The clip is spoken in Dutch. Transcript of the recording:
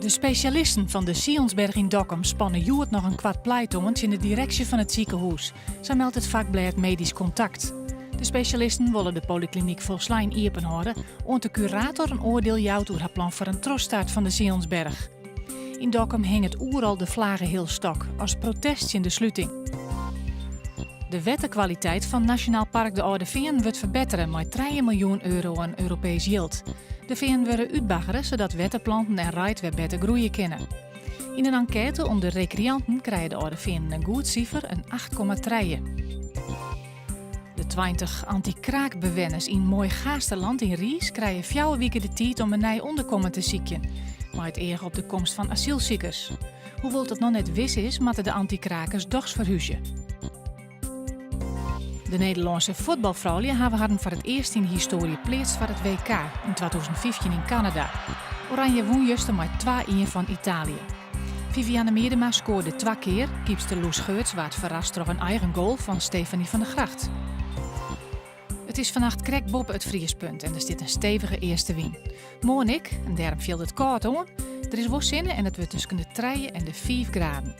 De specialisten van de Sionsberg in Dokkum spannen Joert nog een kwart pleitongend in de directie van het ziekenhuis. Zo meldt het vakblad Medisch Contact. De specialisten willen de polykliniek Volslijn iepen houden, om de curator een oordeel jouwt over haar plan voor een troststart van de Sionsberg. In Dokkum hing het oeral de vlagen heel stok, als protest in de sluiting. De wettenkwaliteit van Nationaal Park de Oude Veern wordt verbeteren met 3 miljoen euro aan Europees yield. De veern worden uitbaggeren zodat wettenplanten en rijt weer beter groeien kunnen. In een enquête onder recreanten krijgen de Oude Veern een goed cijfer, een 8,3. De 20 anti-kraakbewenners in mooi Gaasterland in Ries krijgen 4 weken de tijd om een nij onderkomen te zieken. Maar het eer op de komst van asielziekers. Hoewel het nog net wis is, moeten de anti-krakers dochs verhuizen. De Nederlandse voetbalvrouwen hebben haar voor het eerst in de historie plaatst voor het WK in 2015 in Canada. Oranje won juist met 2-1 van Italië. Viviane Miedema scoorde 2 keer, keepster Loes Geurts werd verrast door een eigen goal van Stefanie van der Gracht. Het is vannacht krek boven het vriespunt en er zit een stevige eerste wien. Morgen en daarom viel het koud aan. Er is wel zin en het wordt tussen de 3 en de 5 graden.